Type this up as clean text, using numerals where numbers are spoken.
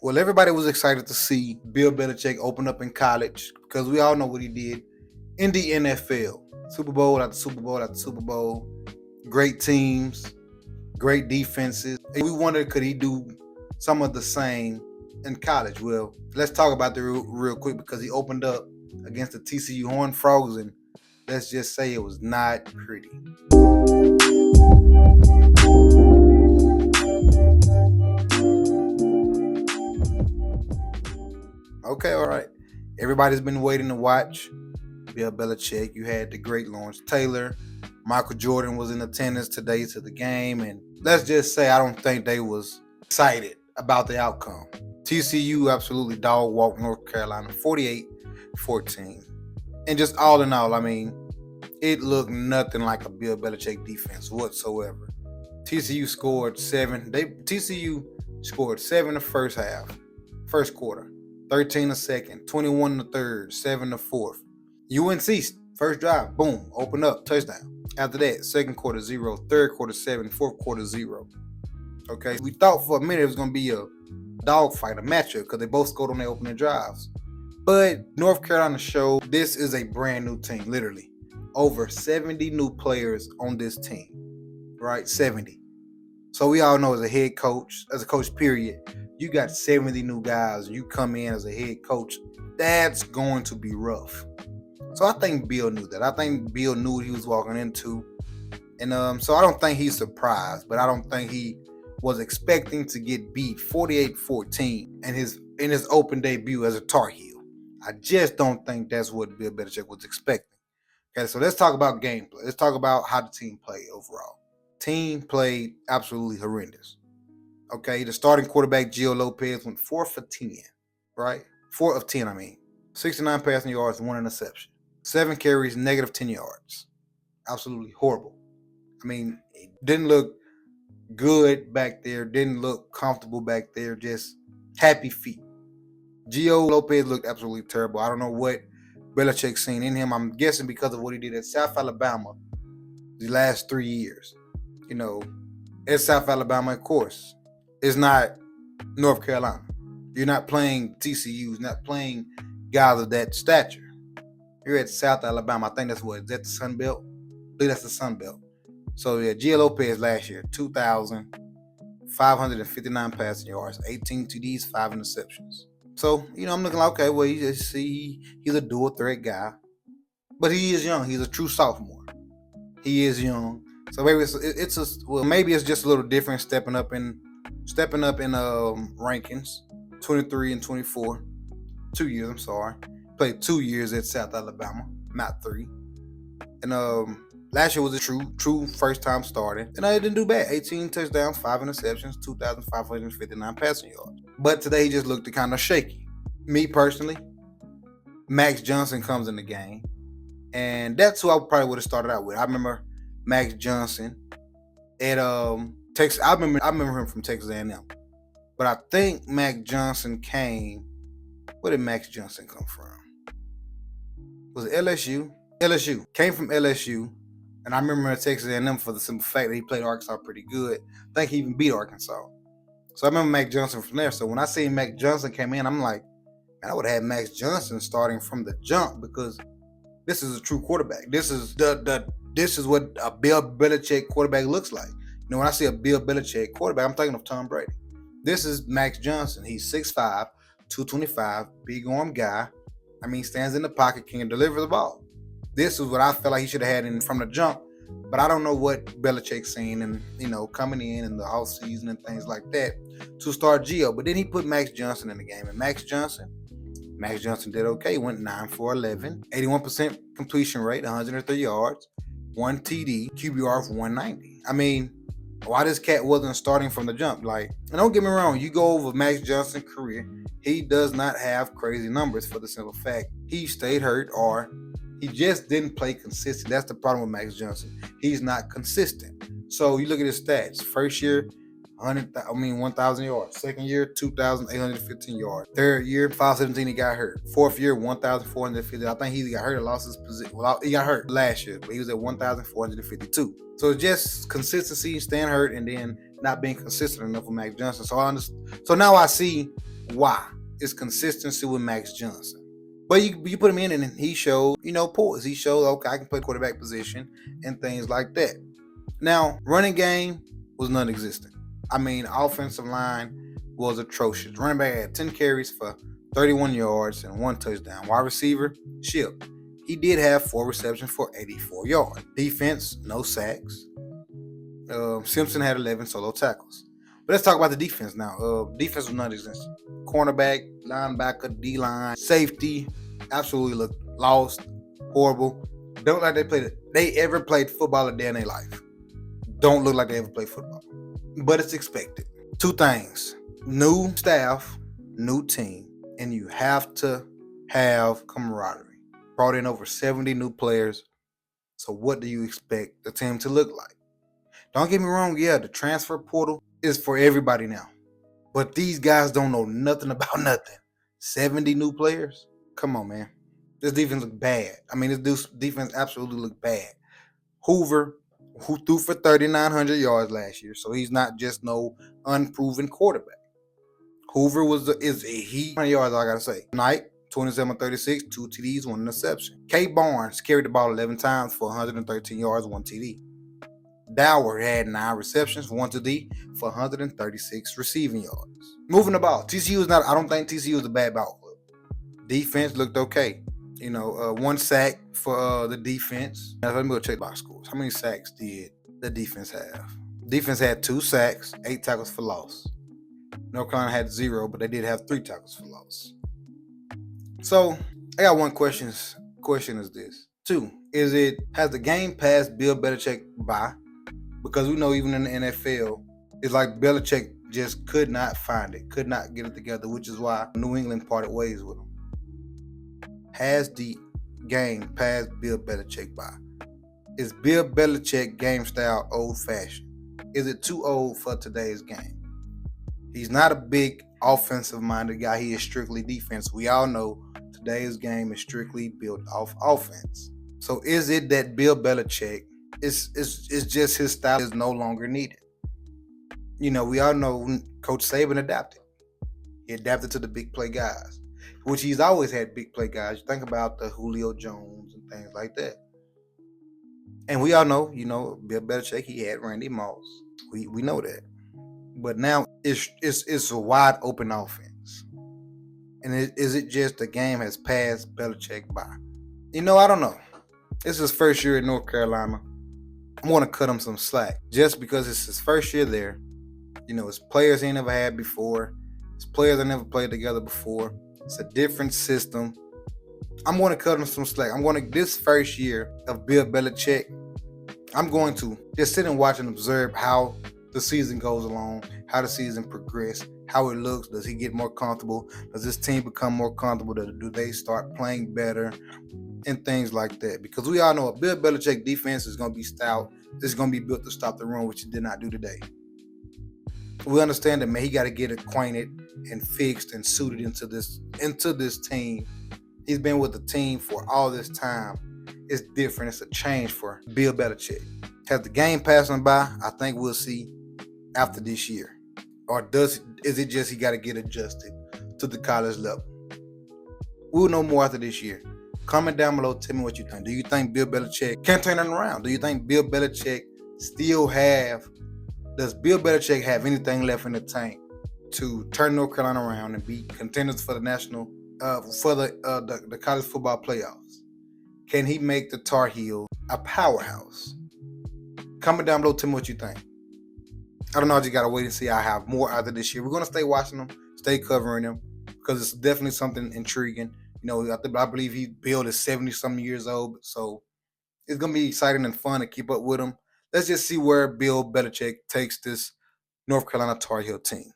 Well, everybody was excited to see Bill Belichick open up in college because we all know what he did in the NFL. Super Bowl after Super Bowl after Super Bowl. Great teams, great defenses. And we wondered, could he do some of the same in college? Well, let's talk about that real quick because he opened up against the TCU Horned Frogs, and let's just say it was not pretty. Okay, all right. Everybody's been waiting to watch Bill Belichick. You had the great Lawrence Taylor. Michael Jordan was in attendance today to the game, and let's just say I don't think they was excited about the outcome. TCU absolutely dog walked North Carolina 48-14. And just all in all, I mean, it looked nothing like a Bill Belichick defense whatsoever. TCU scored 7. TCU scored 7 the first half, first quarter, 13 the second, 21 the third, 7 the fourth. UNC first drive, boom, open up, touchdown. After that, second quarter 0, third quarter 7, fourth quarter 0. Okay, we thought for a minute it was going to be a dogfight, a matchup, because they both scored on their opening drives. But North Carolina showed this is a brand new team, literally. Over 70 new players on this team, right? 70. So we all know as a coach period, you got 70 new guys, and you come in as a head coach, that's going to be rough. So I think Bill knew that. I think Bill knew what he was walking into. And so I don't think he's surprised, but I don't think he was expecting to get beat 48-14 in his open debut as a Tar Heel. I just don't think that's what Bill Belichick was expecting. Okay, so let's talk about gameplay. Let's talk about how the team played overall. Team played absolutely horrendous. Okay, the starting quarterback, Gio Lopez, went 4 for 10, right? 4 of 10, I mean. 69 passing yards, 1 interception. 7 carries, negative 10 yards. Absolutely horrible. I mean, it didn't look good back there, didn't look comfortable back there, just happy feet. Gio Lopez looked absolutely terrible. I don't know what Belichick seen in him. I'm guessing because of what he did at South Alabama the last 3 years. You know, at South Alabama, of course, it's not North Carolina. You're not playing TCU's, not playing guys of that stature. You're at South Alabama. I think that's what, is that the Sun Belt? I think that's the Sun Belt. So yeah, Gio Lopez last year, 2,559 passing yards, 18 TDs, 5 interceptions. So, I'm looking like, okay, well, he's a dual threat guy. But he is young. He's a true sophomore. He is young. So maybe maybe it's just a little different stepping up in rankings. 23 and 24. 2 years, I'm sorry. Played 2 years at South Alabama, not 3. And last year was a true first time starting. And I didn't do bad. 18 touchdowns, 5 interceptions, 2,559 passing yards. But today he just looked kind of shaky. Me personally, Max Johnson comes in the game. And that's who I probably would have started out with. I remember Max Johnson at Texas. I remember him from Texas A&M. But I think Max Johnson came. Where did Max Johnson come from? Was it LSU? LSU. Came from LSU. And I remember at Texas A&M for the simple fact that he played Arkansas pretty good. I think he even beat Arkansas. So I remember Max Johnson from there. So when I seen Max Johnson came in, I'm like, man, I would have had Max Johnson starting from the jump because this is a true quarterback. This is what a Bill Belichick quarterback looks like. When I see a Bill Belichick quarterback, I'm thinking of Tom Brady. This is Max Johnson. He's 6'5", 225, big arm guy. I mean, stands in the pocket, can deliver the ball. This is what I felt like he should have had from the jump. But I don't know what Belichick's seen and, coming in the offseason and things like that to start Gio. But then he put Max Johnson in the game. And Max Johnson did okay. Went 9 for 11. 81% completion rate, 103 yards, 1 TD, QBR of 190. I mean, why this cat wasn't starting from the jump? And don't get me wrong, you go over Max Johnson's career, he does not have crazy numbers for the simple fact he stayed hurt or he just didn't play consistent. That's the problem with Max Johnson. He's not consistent. So you look at his stats. First year, 1,000 yards. Second year, 2,815 yards. Third year, 517, he got hurt. Fourth year, 1,450. I think he got hurt and lost his position. Well, he got hurt last year, but he was at 1,452. So it's just consistency, staying hurt, and then not being consistent enough with Max Johnson. So now I see Why? It's consistency with Max Johnson. But you put him in and he showed, poise. He showed, okay, I can play quarterback position and things like that. Now, running game was non-existent. I mean, offensive line was atrocious. Running back had 10 carries for 31 yards and 1 touchdown. Wide receiver, Ship. He did have 4 receptions for 84 yards. Defense, no sacks. Simpson had 11 solo tackles. But let's talk about the defense now. Defense was non-existent. Cornerback, linebacker, D-line, safety, absolutely looked lost, horrible. Don't like they ever played football a day in their life. Don't look like they ever played football. But it's expected. 2 things. New staff, new team, and you have to have camaraderie. Brought in over 70 new players. So what do you expect the team to look like? Don't get me wrong, yeah, the transfer portal is for everybody now. But these guys don't know nothing about nothing. 70 new players? Come on, man. This defense look bad. I mean, this defense absolutely look bad. Hoover, who threw for 3,900 yards last year, so he's not just no unproven quarterback. Hoover he 100 yards, I gotta say. Knight, 27-36, 2 TDs, 1 interception. K Barnes carried the ball 11 times for 113 yards, 1 TD. Dower had 9 receptions, 1 TD for 136 receiving yards. Moving the ball, I don't think TCU is a bad ball club. Defense looked okay. 1 sack for the defense. Now, let me go check box scores. How many sacks did the defense have? Defense had 2 sacks, 8 tackles for loss. North Carolina had 0, but they did have 3 tackles for loss. So I got one question. Question is this: 2, has the game passed Bill Belichick by? Because we know even in the NFL, it's like Belichick just could not find it, could not get it together, which is why New England parted ways with him. Has the game passed Bill Belichick by? Is Bill Belichick game style old-fashioned? Is it too old for today's game? He's not a big offensive-minded guy. He is strictly defense. We all know today's game is strictly built off offense. So is it that Bill Belichick is just his style is no longer needed? We all know Coach Saban adapted. He adapted to the big play guys, which he's always had big play guys. You think about the Julio Jones and things like that. And we all know, Bill Belichick, he had Randy Moss. We know that. But now it's a wide open offense. And is it just the game has passed Belichick by? I don't know. It's his first year in North Carolina. I'm going to cut him some slack just because it's his first year there. His players he never had before. His players have never played together before. It's a different system. I'm going to cut him some slack. This first year of Bill Belichick, I'm going to just sit and watch and observe how the season goes along, how the season progresses, how it looks. Does he get more comfortable? Does this team become more comfortable? Do they start playing better? And things like that. Because we all know a Bill Belichick defense is going to be stout. It's going to be built to stop the run, which he did not do today. We understand that, man, he got to get acquainted and fixed and suited into this team. He's been with the team for all this time. It's different. It's a change for Bill Belichick. Has the game passed him by? I think we'll see after this year. Or is it just he got to get adjusted to the college level? We'll know more after this year. Comment down below. Tell me what you think. Do you think Bill Belichick can turn it around? Do you think Bill Belichick does Bill Belichick have anything left in the tank to turn North Carolina around and be contenders for the the college football playoffs? Can he make the Tar Heels a powerhouse? Comment down below. Tell me what you think. I don't know. I just got to wait and see. I have more after this year. We're going to stay watching them, stay covering them, because it's definitely something intriguing. I believe Bill is 70-something years old, so it's going to be exciting and fun to keep up with him. Let's just see where Bill Belichick takes this North Carolina Tar Heel team.